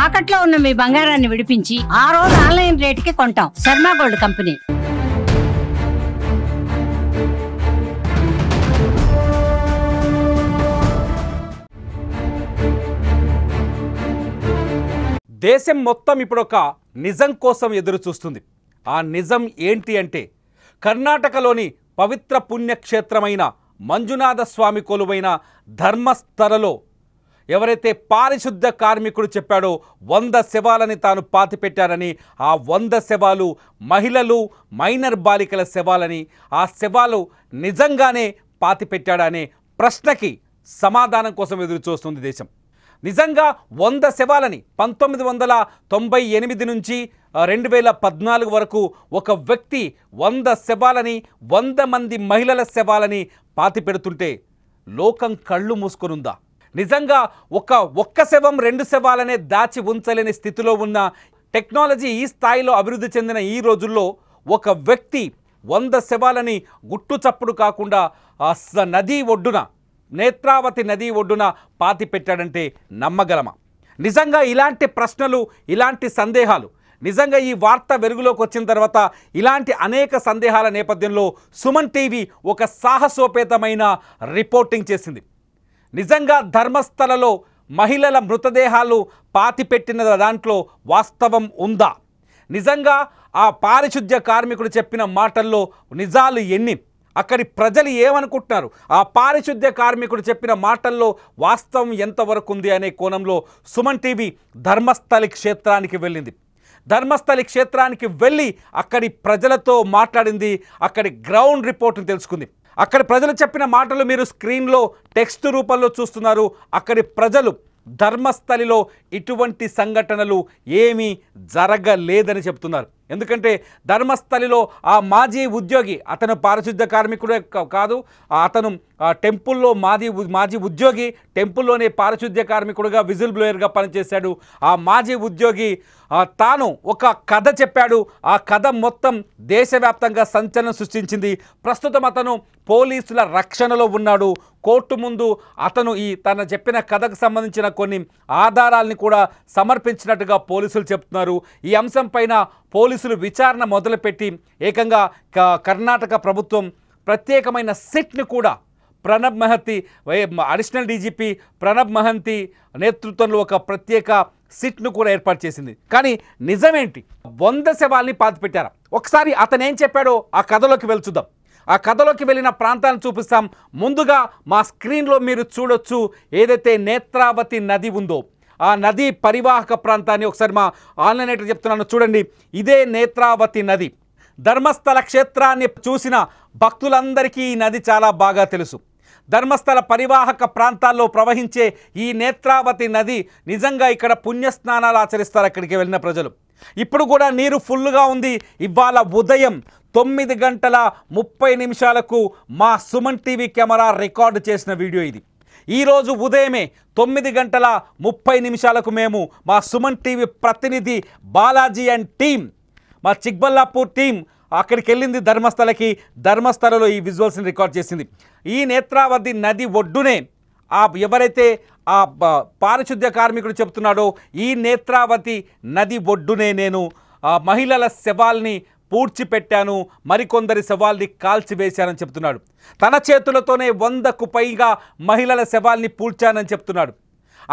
తాకట్లో ఉన్న మీ బంగారాన్ని విడిపించి ఆ రోజు ఆన్లైన్ రేటుకి కొంటాం. Sharma gold company. దేశం మొత్తం ఇప్పుడు ఒక నిజం కోసం ఎదురు చూస్తుంది. ఆ నిజం ఏంటి అంటే కర్ణాటకలోని పవిత్ర పుణ్యక్షేత్రమైన మంజునాథ స్వామి కొలువైన ధర్మస్థలలో ఎవరైతే పారిశుద్ధ కార్మికుడు చెప్పాడో 100 శవాలని తాను పాతిపెట్టారని, ఆ 100 శవాలు మహిళలు మైనర్ బాలికల శవాలని, ఆ శవాలు నిజంగానే పాతిపెట్టాడనే ప్రశ్నకి సమాధానం కోసం ఎదురు చూస్తుంది దేశం. నిజంగా 100 శవాలని 1998 నుంచి 2014 వరకు ఒక వ్యక్తి 100 శవాలని 100 మంది మహిళల శవాలని పాతి పెడుతుంటే లోకం కళ్ళు మూసుకొనుందా? నిజంగా ఒక్క శవం 2 శవాలనే దాచి ఉంచలేని స్థితిలో ఉన్న టెక్నాలజీ ఈ స్థాయిలో అభివృద్ధి చెందిన ఈ రోజుల్లో ఒక వ్యక్తి 100 శవాలని గుట్టు చప్పుడు కాకుండా నది ఒడ్డున, నేత్రావతి నది ఒడ్డున పాతి పెట్టాడంటే నమ్మగలమా? నిజంగా ఇలాంటి ప్రశ్నలు, ఇలాంటి సందేహాలు, నిజంగా ఈ వార్త వెలుగులోకి వచ్చిన తర్వాత ఇలాంటి అనేక సందేహాల నేపథ్యంలో సుమన్ టీవీ ఒక సాహసోపేతమైన రిపోర్టింగ్ చేసింది. నిజంగా ధర్మస్థలలో మహిళల మృతదేహాలు పాతిపెట్టిన దాంట్లో వాస్తవం ఉందా? నిజంగా ఆ పారిశుద్ధ్య కార్మికుడు చెప్పిన మాటల్లో నిజాలు ఎన్ని? అక్కడి ప్రజలు ఏమనుకుంటున్నారు? ఆ పారిశుద్ధ్య కార్మికుడు చెప్పిన మాటల్లో వాస్తవం ఎంతవరకు ఉంది అనే కోణంలో సుమన్ టీవీ ధర్మస్థలి క్షేత్రానికి వెళ్ళింది. ధర్మస్థలి క్షేత్రానికి వెళ్ళి అక్కడి ప్రజలతో మాట్లాడింది, అక్కడి గ్రౌండ్ రిపోర్ట్ని తెలుసుకుంది. అక్కడి ప్రజలు చెప్పిన మాటలు మీరు స్క్రీన్లో టెక్స్ట్ రూపంలో చూస్తున్నారు. అక్కడి ప్రజలు ధర్మస్థలిలో ఇటువంటి సంఘటనలు ఏమీ జరగలేదని చెప్తున్నారు. ఎందుకంటే ధర్మస్థలిలో ఆ మాజీ ఉద్యోగి, అతను పారిశుద్ధ్య కార్మికుడే కాదు, అతను టెంపుల్లో మాజీ ఉద్యోగి, టెంపుల్లోనే పారిశుద్ధ్య కార్మికుడుగా విజిల్ బ్లోయర్గా పనిచేశాడు. ఆ మాజీ ఉద్యోగి తాను ఒక కథ చెప్పాడు. ఆ కథ మొత్తం దేశవ్యాప్తంగా సంచలనం సృష్టించింది. ప్రస్తుతం అతను పోలీసుల రక్షణలో ఉన్నాడు. కోర్టు ముందు అతను తన చెప్పిన కథకు సంబంధించిన కొన్ని ఆధారాలని కూడా సమర్పించినట్టుగా పోలీసులు చెప్తున్నారు. ఈ అంశం పైన పోలీసులు విచారణ మొదలుపెట్టి ఏకంగా కర్ణాటక ప్రభుత్వం ప్రత్యేకమైన సిట్ని కూడా ప్రణబ్ మహంతి, అడిషనల్ డీజీపీ ప్రణబ్ మహంతి నేతృత్వంలో ఒక ప్రత్యేక సిట్ను కూడా ఏర్పాటు చేసింది. కానీ నిజమేంటి? 100 శవాల్ని పాతిపెట్టారా? ఒకసారి అతను ఏం చెప్పాడో ఆ కథలోకి వెళ్చుదాం. ఆ కథలోకి వెళ్ళిన ప్రాంతాలను చూపిస్తాం. ముందుగా మా స్క్రీన్లో మీరు చూడొచ్చు, ఏదైతే నేత్రావతి నది ఉందో ఆ నది పరివాహక ప్రాంతాన్ని ఒకసారి మా ఆన్లైన్ నేటర్ చెప్తున్నాను చూడండి. ఇదే నేత్రావతి నది. ధర్మస్థల క్షేత్రాన్ని చూసిన భక్తులందరికీ ఈ నది చాలా బాగా తెలుసు. ధర్మస్థల పరివాహక ప్రాంతాల్లో ప్రవహించే ఈ నేత్రావతి నది నిజంగా ఇక్కడ పుణ్యస్నానాలు ఆచరిస్తారు అక్కడికి వెళ్ళిన ప్రజలు. ఇప్పుడు కూడా నీరు ఫుల్గా ఉంది. ఇవాళ ఉదయం 9:30 మా సుమన్ టీవీ కెమెరా రికార్డు చేసిన వీడియో ఇది. ఈరోజు ఉదయమే 9:30 మేము మా సుమన్ టీవీ ప్రతినిధి బాలాజీ అండ్ టీం, మా చిక్బల్లాపూర్ టీం అక్కడికి వెళ్ళింది ధర్మస్థలకి. ధర్మస్థలలో ఈ విజువల్స్ని రికార్డ్ చేసింది. ఈ నేత్రావతి నది ఒడ్డునే ఎవరైతే ఆ పారిశుద్ధ్య కార్మికుడు చెప్తున్నాడో ఈ నేత్రావతి నది ఒడ్డునే నేను మహిళల శవాల్ని పూడ్చిపెట్టాను, మరికొందరి శవాల్ని కాల్చివేశానని చెప్తున్నాడు. తన చేతులతోనే 100కు పైగా మహిళల శవాల్ని పూడ్చానని చెప్తున్నాడు.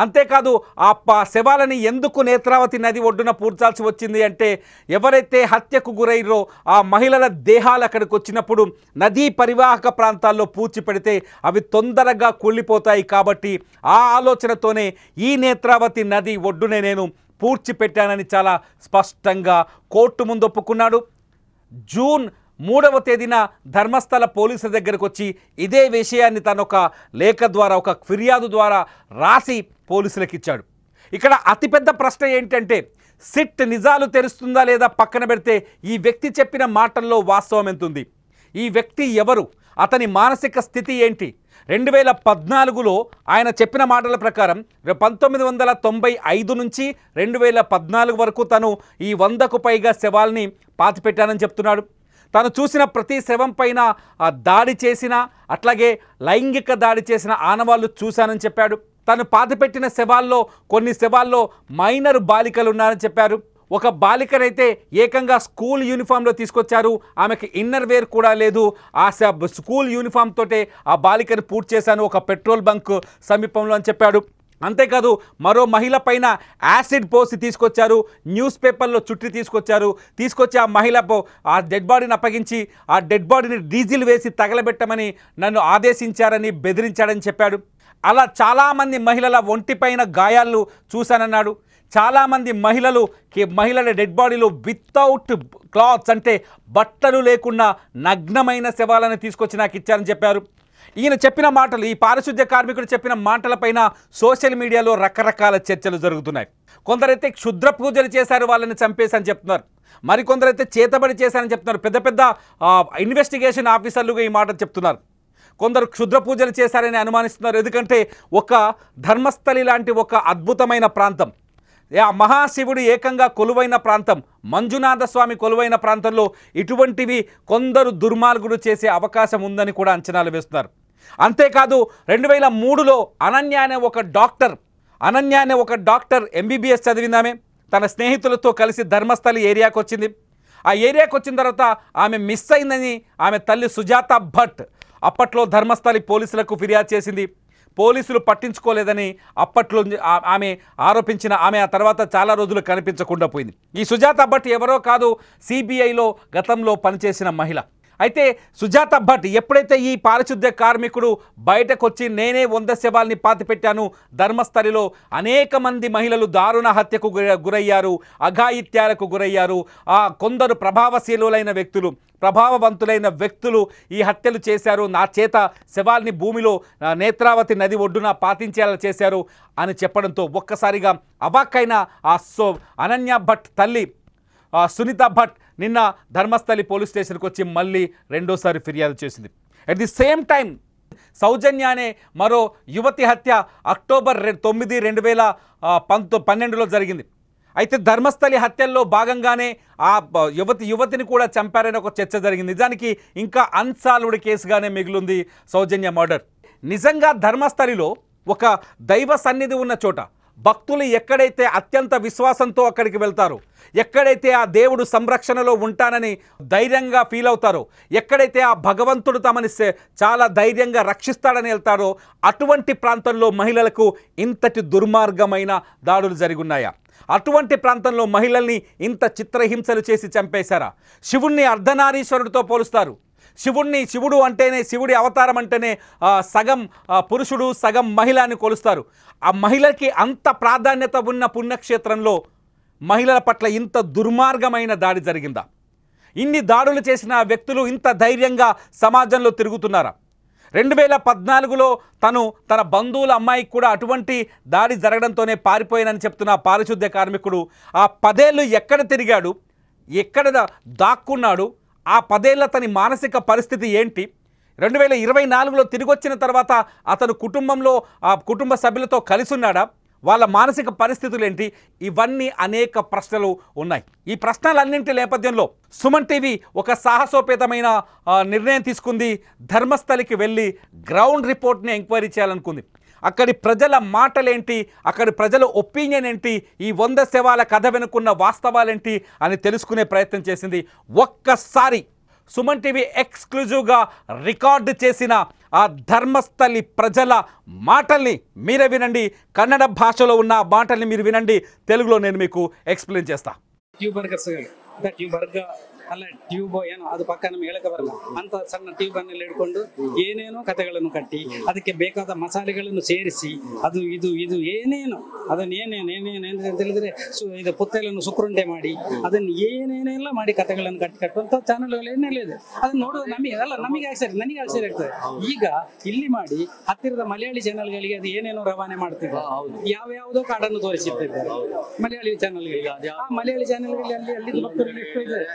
అంతేకాదు ఆ శవాలని ఎందుకు నేత్రావతి నది ఒడ్డున పూడ్చాల్సి వచ్చింది అంటే ఎవరైతే హత్యకు గురైరో ఆ మహిళల దేహాలు అక్కడికి వచ్చినప్పుడు నదీ పరివాహక ప్రాంతాల్లో పూడ్చిపెడితే అవి తొందరగా కూలిపోతాయి కాబట్టి ఆ ఆలోచనతోనే ఈ నేత్రావతి నది ఒడ్డునే నేను పూడ్చిపెట్టానని చాలా స్పష్టంగా కోర్టు ముందు ఒప్పుకున్నాడు. జూన్ 3వ తేదీన ధర్మస్థల పోలీసుల దగ్గరకు వచ్చి ఇదే విషయాన్ని తను ఒక లేఖ ద్వారా, ఒక ఫిర్యాదు ద్వారా రాసి పోలీసులకు ఇచ్చాడు. ఇక్కడ అతిపెద్ద ప్రశ్న ఏంటంటే సిట్ నిజాలు తెలుస్తుందా లేదా పక్కన పెడితే ఈ వ్యక్తి చెప్పిన మాటల్లో వాస్తవం ఎంతుంది? ఈ వ్యక్తి ఎవరు? అతని మానసిక స్థితి ఏంటి? 2014లో ఆయన చెప్పిన మాటల ప్రకారం 1995 నుంచి 2014 వరకు తను ఈ 100కు పైగా శవాల్ని పాతిపెట్టానని చెప్తున్నాడు. తను చూసిన ప్రతి శవం పైన దాడి చేసిన, అట్లాగే లైంగిక దాడి చేసిన ఆనవాళ్ళు చూశానని చెప్పాడు. తను పాతిపెట్టిన శవాల్లో కొన్ని శవాల్లో మైనర్ బాలికలు ఉన్నారని చెప్పారు. ఒక బాలికనైతే ఏకంగా స్కూల్ యూనిఫామ్లో తీసుకొచ్చారు. ఆమెకి ఇన్నర్ వేర్ కూడా లేదు. ఆ స్కూల్ యూనిఫామ్ తోటే ఆ బాలికను పూర్తి చేశాను ఒక పెట్రోల్ బంక్ సమీపంలో అని చెప్పాడు. అంతేకాదు మరో మహిళ పైన యాసిడ్ పోసి తీసుకొచ్చారు. న్యూస్ పేపర్లో చుట్టి తీసుకొచ్చి ఆ మహిళకు ఆ డెడ్ బాడీని అప్పగించి ఆ డెడ్ బాడీని డీజిల్ వేసి తగలబెట్టమని నన్ను ఆదేశించారని బెదిరించాడని చెప్పాడు. అలా చాలామంది మహిళల ఒంటిపైన గాయాలు చూశానన్నాడు. చాలామంది మహిళల డెడ్ బాడీలో వితౌట్ క్లాత్స్ అంటే బట్టలు లేకుండా నగ్నమైన శవాలను తీసుకొచ్చి నాకు ఇచ్చారని చెప్పారు. ఈయన చెప్పిన మాటలు, ఈ పారిశుద్ధ్య కార్మికుడు చెప్పిన మాటలపైన సోషల్ మీడియాలో రకరకాల చర్చలు జరుగుతున్నాయి. కొందరైతే క్షుద్ర పూజలు చేశారు, వాళ్ళని చంపేసని చెప్తున్నారు. మరికొందరైతే చేతబడి చేశారని చెప్తున్నారు. పెద్ద పెద్ద ఇన్వెస్టిగేషన్ ఆఫీసర్లుగా ఈ మాట చెప్తున్నారు. కొందరు క్షుద్ర పూజలు చేశారని అనుమానిస్తున్నారు. ఎందుకంటే ఒక ధర్మస్థలి లాంటి ఒక అద్భుతమైన ప్రాంతం, మహాశివుడు ఏకంగా కొలువైన ప్రాంతం, మంజునాథ స్వామి కొలువైన ప్రాంతంలో ఇటువంటివి కొందరు దుర్మార్గులు చేసే అవకాశం ఉందని కూడా అంచనాలు వేస్తున్నారు. అంతేకాదు 2003లో అనన్య అనే ఒక డాక్టర్ MBBS చదివిందామే తన స్నేహితులతో కలిసి ధర్మస్థలి ఏరియాకు వచ్చింది. ఆ ఏరియాకు వచ్చిన తర్వాత ఆమె మిస్ అయిందని ఆమె తల్లి సుజాత భట్ అప్పట్లో ధర్మస్థలి పోలీసులకు ఫిర్యాదు చేసింది. పోలీసులు పట్టించుకోలేదని అప్పట్లో ఆమె ఆరోపించిన ఆమె ఆ తర్వాత చాలా రోజులు కనిపించకుండా పోయింది. ఈ సుజాత భట్ ఎవరో కాదు, CBIలో గతంలో పనిచేసిన మహిళ. అయితే సుజాత భట్ ఎప్పుడైతే ఈ పారిశుద్ధ్య కార్మికుడు బయటకు వచ్చి నేనే 100 శవాల్ని పాతిపెట్టాను, ధర్మస్థలిలో అనేక మంది మహిళలు దారుణ హత్యకు గురయ్యారు, అఘాయిత్యాలకు గురయ్యారు, కొందరు ప్రభావవంతులైన వ్యక్తులు ఈ హత్యలు చేశారు, నా చేత శవాల్ని భూమిలో నేత్రావతి నది ఒడ్డున పాతించేలా చేశారు అని చెప్పడంతో ఒక్కసారిగా అవాక్కైన అనన్య భట్ తల్లి సునీత భట్ నిన్న ధర్మస్థలి పోలీస్ స్టేషన్కి వచ్చి మళ్ళీ రెండోసారి ఫిర్యాదు చేసింది. అట్ ది సేమ్ టైం సౌజన్య అనే మరో యువతి హత్య అక్టోబర్ 9, 2012లో జరిగింది. అయితే ధర్మస్థలి హత్యల్లో భాగంగానే ఆ యువతిని కూడా చంపారని ఒక చర్చ జరిగింది. నిజానికి ఇంకా అన్సాల్వ్డ్ కేసుగానే మిగిలింది సౌజన్య మర్డర్. నిజంగా ధర్మస్థలిలో ఒక దైవ సన్నిధి ఉన్న చోట భక్తులు ఎక్కడైతే అత్యంత విశ్వాసంతో అక్కడికి వెళ్తారో, ఎక్కడైతే ఆ దేవుడు సంరక్షణలో ఉంటానని ధైర్యంగా ఫీల్ అవుతారో, ఎక్కడైతే ఆ భగవంతుడు తమని చాలా ధైర్యంగా రక్షిస్తాడని వెళ్తారో అటువంటి ప్రాంతంలో మహిళలకు ఇంతటి దుర్మార్గమైన దాడులు జరిగున్నాయా? అటువంటి ప్రాంతంలో మహిళల్ని ఇంత చిత్రహింసలు చేసి చంపేశారా? శివుణ్ణి అర్ధనారీశ్వరుడితో పోలుస్తారు. శివుడు అంటేనే, శివుడి అవతారం అంటేనే సగం పురుషుడు సగం మహిళ అని కొలుస్తారు. ఆ మహిళకి అంత ప్రాధాన్యత ఉన్న పుణ్యక్షేత్రంలో మహిళల పట్ల ఇంత దుర్మార్గమైన దాడి జరిగిందా? ఇన్ని దాడులు చేసిన వ్యక్తులు ఇంత ధైర్యంగా సమాజంలో తిరుగుతున్నారా? 2014లో తన బంధువుల అమ్మాయికి కూడా అటువంటి దాడి జరగడంతోనే పారిపోయానని చెప్తున్న పారిశుద్ధ్య కార్మికుడు ఆ 10 ఏళ్ళు ఎక్కడ తిరిగాడు, ఎక్కడ దాక్కున్నాడు, ఆ 10 ఏళ్ళ తన మానసిక పరిస్థితి ఏంటి, 2024లో తిరిగి వచ్చిన తర్వాత అతను కుటుంబ సభ్యులతో కలిసి ఉన్నాడా, వాళ్ళ మానసిక పరిస్థితులు ఏంటి, ఇవన్నీ అనేక ప్రశ్నలు ఉన్నాయి. ఈ ప్రశ్నలన్నింటి నేపథ్యంలో సుమన్ టీవీ ఒక సాహసోపేతమైన నిర్ణయం తీసుకుంది. ధర్మస్థలికి వెళ్ళి గ్రౌండ్ రిపోర్ట్ని ఎంక్వైరీ చేయాలనుకుంది. అక్కడి ప్రజల మాటలేంటి, అక్కడి ప్రజల ఒపీనియన్ ఏంటి, ఈ 100 శవాల కథ వెనుకున్న వాస్తవాలేంటి అని తెలుసుకునే ప్రయత్నం చేసింది. ఒక్కసారి సుమన్ టీవీ ఎక్స్క్లూజివ్గా రికార్డు చేసిన ఆ ధర్మస్థలి ప్రజల మాటల్ని మీరే వినండి. కన్నడ భాషలో ఉన్న మాటల్ని మీరు వినండి, తెలుగులో నేను మీకు ఎక్స్ప్లెయిన్ చేస్తా. ಅಲ್ಲ ಟ್ಯೂಬ್ ಏನೋ ಅದು ಪಕ್ಕ ನಮ್ಗೆ ಹೇಳಕ್ಕೆ ಬರಲ್ಲ ಅಂತ ಸಣ್ಣ ಟ್ಯೂಬ್ ಅನ್ನು ಹಿಡ್ಕೊಂಡು ಏನೇನೋ ಕಥೆಗಳನ್ನು ಕಟ್ಟಿ ಅದಕ್ಕೆ ಬೇಕಾದ ಮಸಾಲೆಗಳನ್ನು ಸೇರಿಸಿ ಅದು ಇದು ಏನೇನು ಅದನ್ನು ಏನೇನು ಅಂತ ಹೇಳಿದ್ರೆ ಇದು ಪುತ್ತಲನ್ನು ಸುಕ್ರುಂಡೆ ಮಾಡಿ ಅದನ್ನು ಏನೇನೆಲ್ಲ ಮಾಡಿ ಕಥೆಗಳನ್ನು ಕಟ್ಟುವಂತ ಚಾನೆಲ್ಗಳು ಏನೆಲ್ಲ ಇದೆ. ಅದನ್ನ ನೋಡೋದು ನಮಗೆ ಆಶ್ಚರ್ಯ ಆಗ್ತದೆ. ಈಗ ಇಲ್ಲಿ ಮಾಡಿ ಹತ್ತಿರದ ಮಲಯಾಳಿ ಚಾನೆಲ್ಗಳಿಗೆ ಅದು ಏನೇನೋ ರವಾನೆ ಮಾಡ್ತಿದ್ದಾರೆ, ಯಾವ್ಯಾವುದೋ ಕಾಡನ್ನು ತೋರಿಸುತ್ತಿದ್ದಾರೆ ಮಲಯಾಳಿ ಚಾನೆಲ್ಗಳಿಗೆ. ಆ ಮಲಯಾಳಿ ಚಾನೆಲ್ಗಳಲ್ಲಿ ಅಲ್ಲಿ ಭಕ್ತರು ಎಷ್ಟು ಇದ್ದಾರೆ.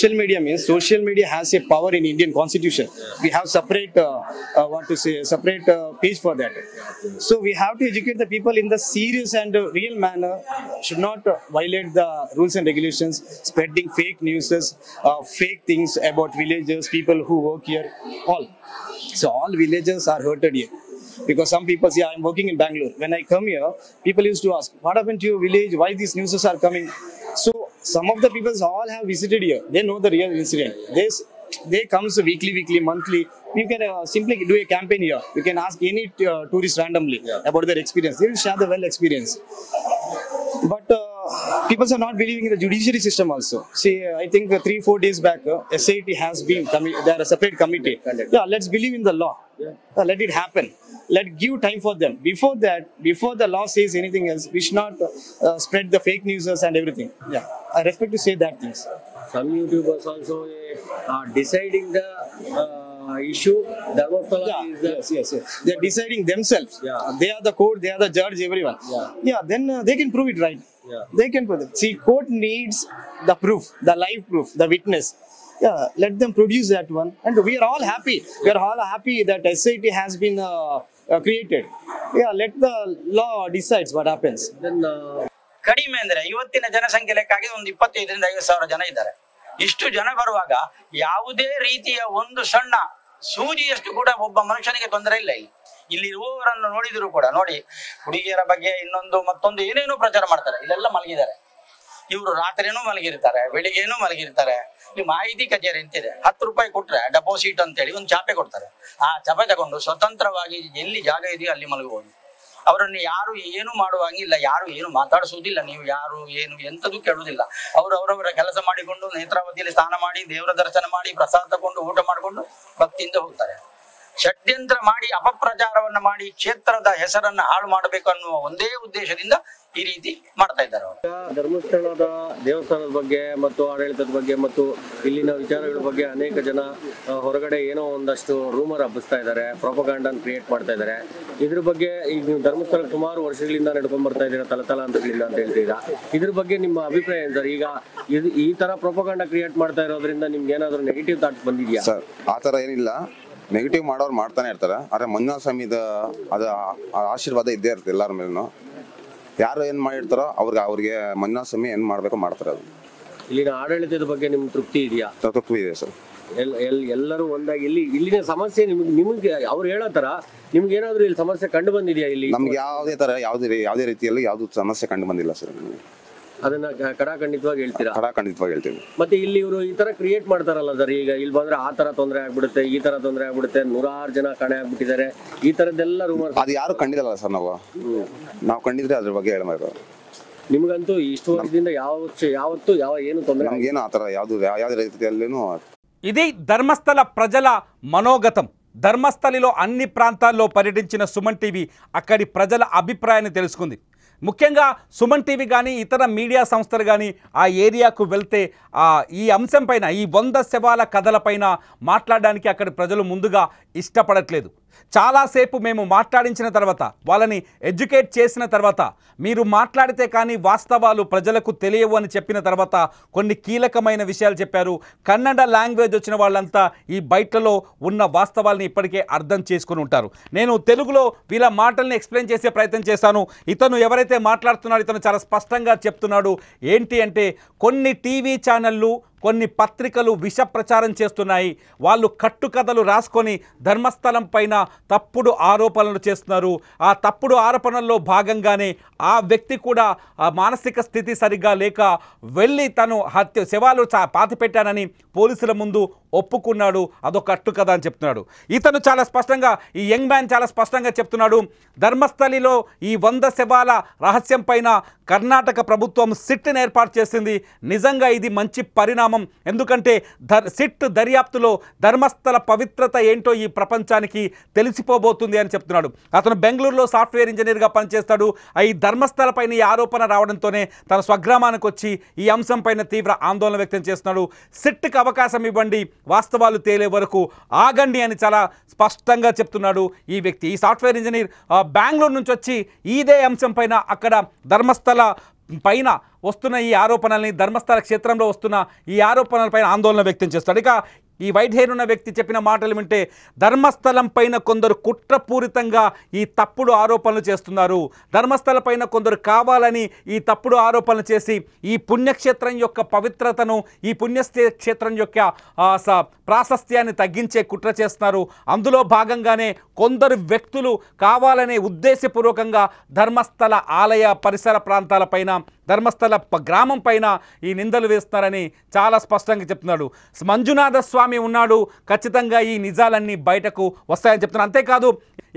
Social media has a power in Indian constitution. We have separate page for that. So we have to educate the people in the serious and real manner. Should not violate the rules and regulations, spreading fake news, fake things about villagers, people who work here, all. So all villagers are hurted here. Because some people say, I'm working in Bangalore. When I come here, people used to ask, what happened to your village? Why these news are coming? So some of the people all have visited here. They know the real incident. They comes weekly, monthly. You can simply do a campaign here. You can ask any tourist randomly about their experience. They will share the well experience. But people are not believing in the judiciary system also. See, I think 3-4 days back, SIT has been, they are a separate committee. Yeah, let's believe in the law. Let it happen. Let's give time for them. Before that, before the law says anything else, we should not spread the fake news and everything. Yeah, I respect to say that things. Some YouTubers also are deciding the issue. Dharmasthala Yes. They are deciding themselves. Yeah. They are the court, they are the judge, everyone. Yeah, then they can prove it, right? Yeah. They can prove it. See, court needs the proof, the live proof, the witness. Yeah, let them produce that one. And we are all happy. We are all happy that SIT has been created. Yeah, let the law decides what happens. Then ಕಡಿಮೆ ಅಂದ್ರೆ ಇವತ್ತಿನ ಜನಸಂಖ್ಯೆ ಲೆಕ್ಕಾಗಿ ಒಂದು 25,000-50,000 ಜನ ಇದ್ದಾರೆ. ಇಷ್ಟು ಜನ ಬರುವಾಗ ಯಾವುದೇ ರೀತಿಯ ಒಂದು ಸಣ್ಣ ಸೂಜಿಯಷ್ಟು ಕೂಡ ಒಬ್ಬ ಮನುಷ್ಯನಿಗೆ ತೊಂದರೆ ಇಲ್ಲ. ಇಲ್ಲಿರುವವರನ್ನು ನೋಡಿದ್ರು ಕೂಡ ನೋಡಿ, ಹುಡುಗಿಯರ ಬಗ್ಗೆ ಇನ್ನೊಂದು ಮತ್ತೊಂದು ಏನೇನೋ ಪ್ರಚಾರ ಮಾಡ್ತಾರೆ. ಇಲ್ಲೆಲ್ಲ ಮಲಗಿದ್ದಾರೆ. ಇವರು ರಾತ್ರಿನೂ ಮಲಗಿರ್ತಾರೆ, ಬೆಳಿಗ್ಗೆನೂ ಮಲಗಿರ್ತಾರೆ. ಈ ಮಾಹಿತಿ ಕಚೇರಿ ಅಂತಿದೆ, 10 ರೂಪಾಯಿ ಕೊಟ್ರೆ ಡೆಪಾಸಿಟ್ ಅಂತೇಳಿ ಒಂದು ಚಾಪೆ ಕೊಡ್ತಾರೆ. ಆ ಚಾಪೆ ತಗೊಂಡು ಸ್ವತಂತ್ರವಾಗಿ ಎಲ್ಲಿ ಜಾಗ ಇದೆಯೋ ಅಲ್ಲಿ ಮಲಗಬಹುದು. ಅವರನ್ನು ಯಾರು ಏನು ಮಾಡುವಂಗಿಲ್ಲ, ಯಾರು ಏನು ಮಾತಾಡಿಸುವುದಿಲ್ಲ, ನೀವು ಯಾರು ಏನು ಎಂಥದ್ದು ಕೇಳುವುದಿಲ್ಲ. ಅವರು ಅವರವರ ಕೆಲಸ ಮಾಡಿಕೊಂಡು ನೇತ್ರಾವತಿಯಲ್ಲಿ ಸ್ನಾನ ಮಾಡಿ ದೇವರ ದರ್ಶನ ಮಾಡಿ ಪ್ರಸಾದ ತಗೊಂಡು ಊಟ ಮಾಡಿಕೊಂಡು ಭಕ್ತಿಯಿಂದ ಹೋಗ್ತಾರೆ. ಷಡ್ಯಂತ್ರ ಮಾಡಿ ಅಪಪ್ರಚಾರವನ್ನ ಮಾಡಿ ಕ್ಷೇತ್ರದ ಹೆಸರನ್ನ ಹಾಳು ಮಾಡಬೇಕು ಅನ್ನುವ ಒಂದೇ ಉದ್ದೇಶದಿಂದ ಈ ರೀತಿ ಮಾಡ್ತಾ ಇದ್ದಾರೆ ಅವರು. ಧರ್ಮಸ್ಥಳದ ದೇವಸ್ಥಾನದ ಬಗ್ಗೆ ಮತ್ತು ಆಡಳಿತದ ಬಗ್ಗೆ ಮತ್ತು ಇಲ್ಲಿನ ವಿಚಾರಗಳ ಬಗ್ಗೆ ಅನೇಕ ಜನ ಹೊರಗಡೆ ಏನೋ ಒಂದಷ್ಟು ರೂಮರ್ ಹಬ್ಬಿಸ್ತಾ ಇದ್ದಾರೆ, ಪ್ರೊಪಗಾಂಡನ್ ಕ್ರಿಯೇಟ್ ಮಾಡ್ತಾ ಇದ್ದಾರೆ. ಇದ್ರ ಬಗ್ಗೆ ಈಗ ನೀವು ಧರ್ಮಸ್ಥಳ ಸುಮಾರು ವರ್ಷಗಳಿಂದ ನಡ್ಕೊಂಡ್ ಬರ್ತಾ ಇದ್ದೀರಾ, ತಲತಲಾಂತರಗಳಿಂದ ಅಂತ ಹೇಳ್ತೀರಾ. ಇದ್ರ ಬಗ್ಗೆ ನಿಮ್ಮ ಅಭಿಪ್ರಾಯ ಏನು ಸರ್? ಈಗ ಈ ತರ ಪ್ರೊಪಗಾಂಡ ಕ್ರಿಯೇಟ್ ಮಾಡ್ತಾ ಇರೋದ್ರಿಂದ ನಿಮ್ಗೆ ಏನಾದ್ರು ನೆಗೆಟಿವ್ ಥಾಟ್ಸ್ ಬಂದಿದೆಯಾ? ಸರ್ ಆ ಥರ ಏನಿಲ್ಲ, ನೆಗೆಟಿವ್ ಮಾಡೋರು ಮಾಡ್ತಾನೆ ಇರ್ತಾರೆ. ಆದರೆ ಮಂಜುನಾಥ ಸ್ವಾಮಿದ ಅದು ಆಶೀರ್ವಾದ ಇದ್ದೇ ಇರುತ್ತೆ ಎಲ್ಲರ ಮೇಲೂ. ಯಾರು ಏನು ಮಾಡಿರ್ತಾರೋ ಅವ್ರಿಗೆ ಮಂಜುನಾಥ ಸ್ವಾಮಿ ಏನು ಮಾಡಬೇಕು ಮಾಡ್ತಾರೆ. ಅದು ಇಲ್ಲಿನ ಆಡಳಿತದ ಬಗ್ಗೆ ನಿಮ್ಗೆ ತೃಪ್ತಿ ಇದೆಯಾ? ತೃಪ್ತಿ ಇದೆ ಸರ್. ಎಲ್ಲರೂ ಒಂದಾಗಿ ಇಲ್ಲಿನ ಸಮಸ್ಯೆ ನಿಮ್ಗೆ ಅವ್ರು ಹೇಳೋ ತರ ನಿಮ್ಗೆ ಏನಾದ್ರು ಇಲ್ಲಿ ಸಮಸ್ಯೆ ಕಂಡು ಬಂದಿದೆಯಾ? ಇಲ್ಲಿ ನಮ್ಗೆ ಯಾವುದೇ ರೀತಿಯಲ್ಲಿ ಯಾವ್ದು ಸಮಸ್ಯೆ ಕಂಡು ಬಂದಿಲ್ಲ ಸರ್. ಅದನ್ನ ಖಡಾಖಂಡಿತವಾಗಿ ಹೇಳ್ತೀರಾ? ಖಂಡಿತವಾಗಿ ಹೇಳ್ತೀವಿ. ಮತ್ತೆ ಇಲ್ಲಿ ಇವರು ಈ ತರ ಕ್ರಿಯೇಟ್ ಮಾಡ್ತಾರಲ್ಲ ಸರ್, ಈಗ ಇಲ್ಲಿ ಬಂದ್ರೆ ಆ ತರ ತೊಂದರೆ ಆಗ್ಬಿಡುತ್ತೆ, ಈ ತರ ತೊಂದರೆ ಆಗ್ಬಿಡುತ್ತೆ, 106 ಜನ ಕಾಣೆ ಆಗ್ಬಿಟ್ಟಿದ್ದಾರೆ, ಈ ತರದ್ದೆಲ್ಲ ರೂಮರ್. ಅದು ಯಾರು ಕಂಡಿಲ್ಲ ಸರ್. ನಾವು ಕಂಡಿದ್ರೆ ಅದ್ರ ಬಗ್ಗೆ ಹೇಳಬೇಕು. ನಿಮ್ಗಂತೂ ಇಷ್ಟು ವರ್ಷದಿಂದ ಯಾವತ್ತು ಏನು ತೊಂದರೆ ನಮ್ಗೇನು ಆ ಥರ ಯಾವುದೇ ರೀತಿಯಲ್ಲೇನು. ఇది ధర్మస్థల ప్రజల మనోగతం. ధర్మస్థలిలో అన్ని ప్రాంతాల్లో పర్యటించిన సుమన్ టీవీ అక్కడి ప్రజల అభిప్రాయాన్ని తెలుసుకుంది. ముఖ్యంగా సుమన్ టీవీ కానీ ఇతర మీడియా సంస్థలు కానీ ఆ ఏరియాకు వెళ్తే ఈ అంశం పైన, ఈ 100 శవాల కథలపైన మాట్లాడడానికి అక్కడి ప్రజలు ముందుగా ఇష్టపడట్లేదు. చాలాసేపు మేము మాట్లాడించిన తర్వాత, వాళ్ళని ఎడ్యుకేట్ చేసిన తర్వాత, మీరు మాట్లాడితే కానీ వాస్తవాలు ప్రజలకు తెలియవు అని చెప్పిన తర్వాత కొన్ని కీలకమైన విషయాలు చెప్పారు. కన్నడ లాంగ్వేజ్ వచ్చిన వాళ్ళంతా ఈ బయటలో ఉన్న వాస్తవాల్ని ఇప్పటికే అర్థం చేసుకుని ఉంటారు. నేను తెలుగులో వీళ్ళ మాటల్ని ఎక్స్ప్లెయిన్ చేసే ప్రయత్నం చేశాను. ఇతను ఎవరైతే మాట్లాడుతున్నాడు, ఇతను చాలా స్పష్టంగా చెప్తున్నాడు. ఏంటి అంటే, కొన్ని టీవీ ఛానళ్ళు, కొన్ని పత్రికలు విష ప్రచారం చేస్తున్నాయి. వాళ్ళు కట్టుకథలు రాసుకొని ధర్మస్థలం పైన తప్పుడు ఆరోపణలు చేస్తున్నారు. ఆ తప్పుడు ఆరోపణల్లో భాగంగానే ఆ వ్యక్తి కూడా మానసిక స్థితి సరిగ్గా లేక వెళ్ళి తను శవాలు పాతి పెట్టానని పోలీసుల ముందు ఒప్పుకున్నాడు. అదొక కట్టుకథ అని చెప్తున్నాడు. ఇతను చాలా స్పష్టంగా, ఈ యంగ్ మ్యాన్ చాలా స్పష్టంగా చెప్తున్నాడు, ధర్మస్థలిలో ఈ 100 శవాల రహస్యం పైన కర్ణాటక ప్రభుత్వం సిట్ని ఏర్పాటు చేసింది. నిజంగా ఇది మంచి పరిణామం. ఎందుకంటే సిట్ దర్యాప్తులో ధర్మస్థల పవిత్రత ఏంటో ఈ ప్రపంచానికి తెలిసిపోబోతుంది అని చెప్తున్నాడు. అతను బెంగళూరులో సాఫ్ట్వేర్ ఇంజనీర్గా పనిచేస్తాడు. ఈ ధర్మస్థల పైన ఈ ఆరోపణ రావడంతోనే తన స్వగ్రామానికి వచ్చి ఈ అంశం పైన తీవ్ర ఆందోళన వ్యక్తం చేస్తున్నాడు. సిట్కి అవకాశం ఇవ్వండి, వాస్తవాలు తేలే వరకు ఆగండి అని చాలా స్పష్టంగా చెప్తున్నాడు ఈ వ్యక్తి. ఈ సాఫ్ట్వేర్ ఇంజనీర్ బెంగళూరు నుంచి వచ్చి ఇదే అంశం పైన అక్కడ ధర్మస్థల పైన వస్తున్న ఈ ఆరోపణల్ని, ధర్మస్థల క్షేత్రంలో వస్తున్న ఈ ఆరోపణలపైన ఆందోళన వ్యక్తం చేస్తాడు. ఇక ఈ వైట్ హెయిర్ ఉన్న వ్యక్తి చెప్పిన మాటలు వింటే ధర్మస్థలం పైన కొందరు కుట్రపూరితంగా ఈ తప్పుడు ఆరోపణలు చేస్తున్నారు, ధర్మస్థలం పైన కొందరు కావాలని ఈ తప్పుడు ఆరోపణలు చేసి ఈ పుణ్యక్షేత్రం యొక్క పవిత్రతను, ఈ పుణ్యక్షేత్రం యొక్క ప్రాశస్త్యాన్ని తగ్గించే కుట్ర చేస్తున్నారు. అందులో భాగంగానే కొందరు వ్యక్తులు కావాలనే ఉద్దేశపూర్వకంగా ధర్మస్థల ఆలయ పరిసర ప్రాంతాలపైన, ధర్మస్థల గ్రామం పైన ఈ నిందలు వేస్తున్నారని చాలా స్పష్టంగా చెప్తున్నాడు. మంజునాథ స్వామి ఉన్నాడు, ఖచ్చితంగా ఈ నిజాలన్నీ బయటకు వస్తాయని చెప్తున్నారు. అంతేకాదు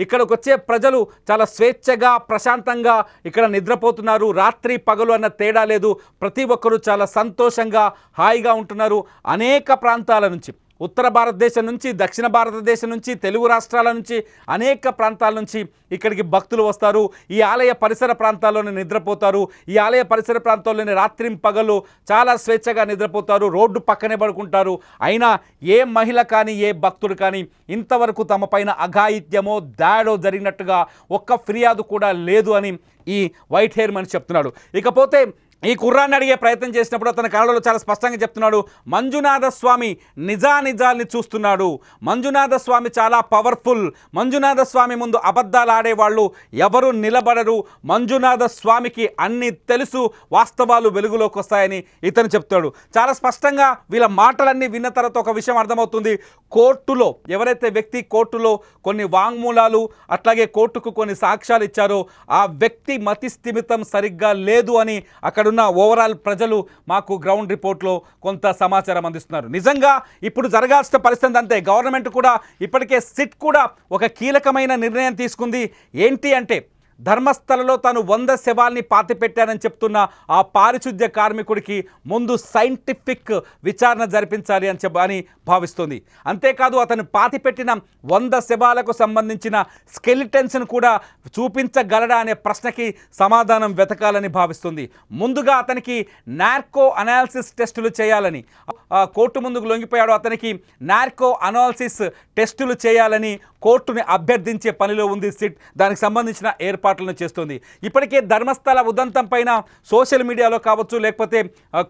ఇక్కడికి వచ్చే ప్రజలు చాలా స్వేచ్ఛగా ప్రశాంతంగా ఇక్కడ నిద్రపోతున్నారు, రాత్రి పగలు అన్న తేడా లేదు, ప్రతి ఒక్కరూ చాలా సంతోషంగా హాయిగా ఉంటున్నారు. అనేక ప్రాంతాల నుంచి, ఉత్తర భారతదేశం నుంచి, దక్షిణ భారతదేశం నుంచి, తెలుగు రాష్ట్రాల నుంచి, అనేక ప్రాంతాల నుంచి ఇక్కడికి భక్తులు వస్తారు. ఈ ఆలయ పరిసర ప్రాంతాల్లోనే నిద్రపోతారు, ఈ ఆలయ పరిసర ప్రాంతాల్లోనే రాత్రి పగలు చాలా స్వేచ్ఛగా నిద్రపోతారు, రోడ్డు పక్కనే పడుకుంటారు. అయినా ఏ మహిళ కానీ ఏ భక్తుడు కానీ ఇంతవరకు తమ పైన అఘాయిత్యమో దాడో జరిగినట్టుగా ఒక్క ఫిర్యాదు కూడా లేదు అని ఈ వైట్ హెయిర్ మనిషి చెప్తున్నాడు. ఇకపోతే ఈ కుర్రాన్ని అడిగే ప్రయత్నం చేసినప్పుడు అతని కళలో చాలా స్పష్టంగా చెప్తున్నాడు, మంజునాథ స్వామి నిజానిజాల్ని చూస్తున్నాడు, మంజునాథ స్వామి చాలా పవర్ఫుల్, మంజునాథ స్వామి ముందు అబద్ధాలు ఆడేవాళ్ళు ఎవరు నిలబడరు, మంజునాథ స్వామికి అన్నీ తెలుసు, వాస్తవాలు వెలుగులోకి వస్తాయని ఇతను చెప్తాడు. చాలా స్పష్టంగా వీళ్ళ మాటలన్నీ విన్న తర్వాత ఒక విషయం అర్థమవుతుంది. కోర్టులో ఎవరైతే వ్యక్తి కోర్టులో కొన్ని వాంగ్మూలాలు అట్లాగే కోర్టుకు కొన్ని సాక్ష్యాలు ఇచ్చారో ఆ వ్యక్తి మతి స్థిమితం సరిగ్గా లేదు అని అక్కడున్న ఓవరాల్ ప్రజలు మాకు గ్రౌండ్ రిపోర్ట్లో కొంత సమాచారం అందిస్తున్నారు. నిజంగా ఇప్పుడు జరగాల్సిన పరిస్థితి అంతే. గవర్నమెంట్ కూడా ఇప్పటికే సిట్ కూడా ఒక కీలకమైన నిర్ణయం తీసుకుంది. ఏంటి అంటే ధర్మస్థలలో తాను 100 శవాల్ని పాతిపెట్టానని చెప్తున్న ఆ పారిశుద్ధ్య కార్మికుడికి ముందు సైంటిఫిక్ విచారణ జరిపించాలి అని భావిస్తుంది. అంతేకాదు అతను పాతిపెట్టిన 100 శవాలకు సంబంధించిన స్కెలిటన్స్ను కూడా చూపించగలడా అనే ప్రశ్నకి సమాధానం వెతకాలని భావిస్తుంది. ముందుగా అతనికి నార్కో అనాలిసిస్ టెస్టులు చేయాలని, కోర్టు ముందుకు లొంగిపోయాడు, అతనికి నార్కో అనాలిసిస్ టెస్టులు చేయాలని కోర్టుని అభ్యర్థించే పనిలో ఉంది సిట్. దానికి సంబంధించిన ఏర్పాట్లను చేస్తుంది. ఇప్పటికే ధర్మస్థల ఉదంతం పైన సోషల్ మీడియాలో కావచ్చు, లేకపోతే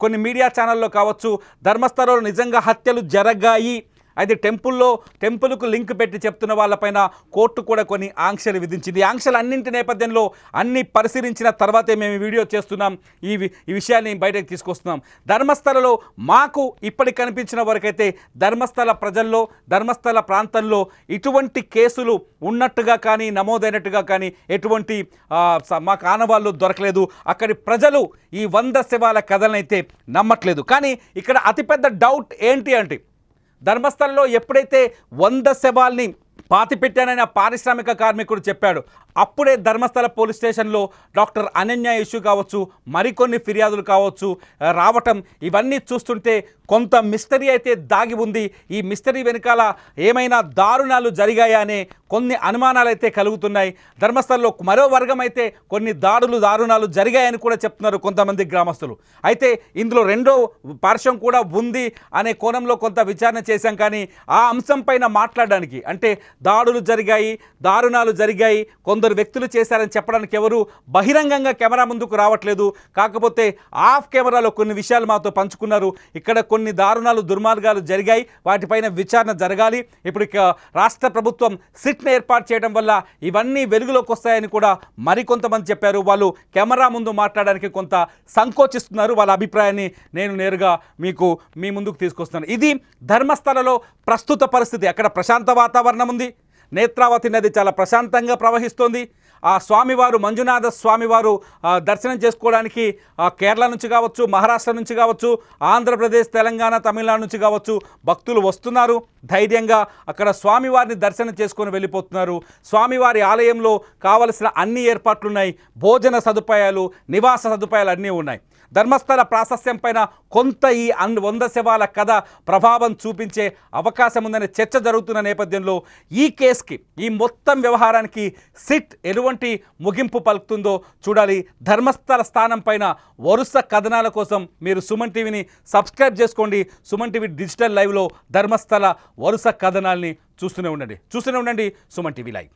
కొన్ని మీడియా ఛానల్లో కావచ్చు, ధర్మస్థలలో నిజంగా హత్యలు జరగాయి, అయితే టెంపుల్కు లింక్ పెట్టి చెప్తున్న వాళ్ళపైన కోర్టు కూడా కొన్ని ఆంక్షలు విధించింది. ఈ ఆంక్షలు అన్నింటి నేపథ్యంలో అన్ని పరిశీలించిన తర్వాతే మేము వీడియో చేస్తున్నాం, ఈ విషయాన్ని బయటకు తీసుకొస్తున్నాం. ధర్మస్థలలో మాకు ఇప్పటికి కనిపించిన వరకైతే ధర్మస్థల ప్రజల్లో, ధర్మస్థల ప్రాంతంలో ఇటువంటి కేసులు ఉన్నట్టుగా కానీ నమోదైనట్టుగా కానీ ఎటువంటి మాకు ఆనవాళ్ళు దొరకలేదు. అక్కడి ప్రజలు ఈ 100 శవాల కథలనైతే నమ్మట్లేదు. కానీ ఇక్కడ అతిపెద్ద డౌట్ ఏంటి అంటే ధర్మస్థలంలో ఎప్పుడైతే 100 శవాల్ని పాతిపెట్టానని ఆ పారిశ్రామిక కార్మికుడు చెప్పాడు, అప్పుడే ధర్మస్థల పోలీస్ స్టేషన్లో డాక్టర్ అనన్య ఇష్యూ కావచ్చు, మరికొన్ని ఫిర్యాదులు కావచ్చు రావటం, ఇవన్నీ చూస్తుంటే కొంత మిస్టరీ అయితే దాగి ఉంది. ఈ మిస్టరీ వెనకాల ఏమైనా దారుణాలు జరిగాయా అనే కొన్ని అనుమానాలు అయితే కలుగుతున్నాయి. ధర్మస్థలంలో మరో వర్గం అయితే కొన్ని దారుణాలు జరిగాయని కూడా చెప్తున్నారు కొంతమంది గ్రామస్తులు. అయితే ఇందులో రెండో పార్శ్వం కూడా ఉంది అనే కోణంలో కొంత విచారణ చేశాం. కానీ ఆ అంశం పైన మాట్లాడడానికి, అంటే దారుణాలు జరిగాయి, కొందరు వ్యక్తులు చేశారని చెప్పడానికి ఎవరు బహిరంగంగా కెమెరా ముందుకు రావట్లేదు. కాకపోతే ఆఫ్ కెమెరాలో కొన్ని విషయాలు మాతో పంచుకున్నారు. ఇక్కడ కొన్ని దుర్మార్గాలు జరిగాయి, వాటిపైన విచారణ జరగాలి. ఇప్పుడు రాష్ట్ర ప్రభుత్వం సిట్ని ఏర్పాటు చేయడం వల్ల ఇవన్నీ వెలుగులోకి వస్తాయని కూడా మరికొంతమంది చెప్పారు. వాళ్ళు కెమెరా ముందు మాట్లాడడానికి కొంత సంకోచిస్తున్నారు. వాళ్ళ అభిప్రాయాన్ని నేను నేరుగా మీ ముందుకు తీసుకొస్తున్నాను. ఇది ధర్మస్థలలో ప్రస్తుత పరిస్థితి. అక్కడ ప్రశాంత వాతావరణం ఉంది. నేత్రావతి నది చాలా ప్రశాంతంగా ప్రవహిస్తోంది. ఆ స్వామివారు మంజునాథ స్వామివారు దర్శనం చేసుకోవడానికి కేరళ నుంచి కావచ్చు, మహారాష్ట్ర నుంచి కావచ్చు, ఆంధ్రప్రదేశ్, తెలంగాణ, తమిళనాడు నుంచి కావచ్చు భక్తులు వస్తున్నారు. ధైర్యంగా అక్కడ స్వామివారిని దర్శనం చేసుకొని వెళ్ళిపోతున్నారు. స్వామివారి ఆలయంలో కావలసిన అన్ని ఏర్పాట్లున్నాయి. భోజన సదుపాయాలు, నివాస సదుపాయాలు అన్నీ ఉన్నాయి. ధర్మస్థల ప్రాశస్త్యం పైన కొంత ఈ 100 శవాల కథ ప్రభావం చూపించే అవకాశం ఉందనే చర్చ జరుగుతున్న నేపథ్యంలో ఈ కేసుకి, ఈ మొత్తం వ్యవహారానికి సిట్ ఎటువంటి ముగింపు పలుకుతుందో చూడాలి. ధర్మస్థల స్థానం పైన వరుస కథనాల కోసం మీరు సుమన్ టీవీని సబ్స్క్రైబ్ చేసుకోండి. సుమన్ టీవీ డిజిటల్ లైవ్లో ధర్మస్థల వరుస కథనాల్ని చూస్తూనే ఉండండి. Suman TV live.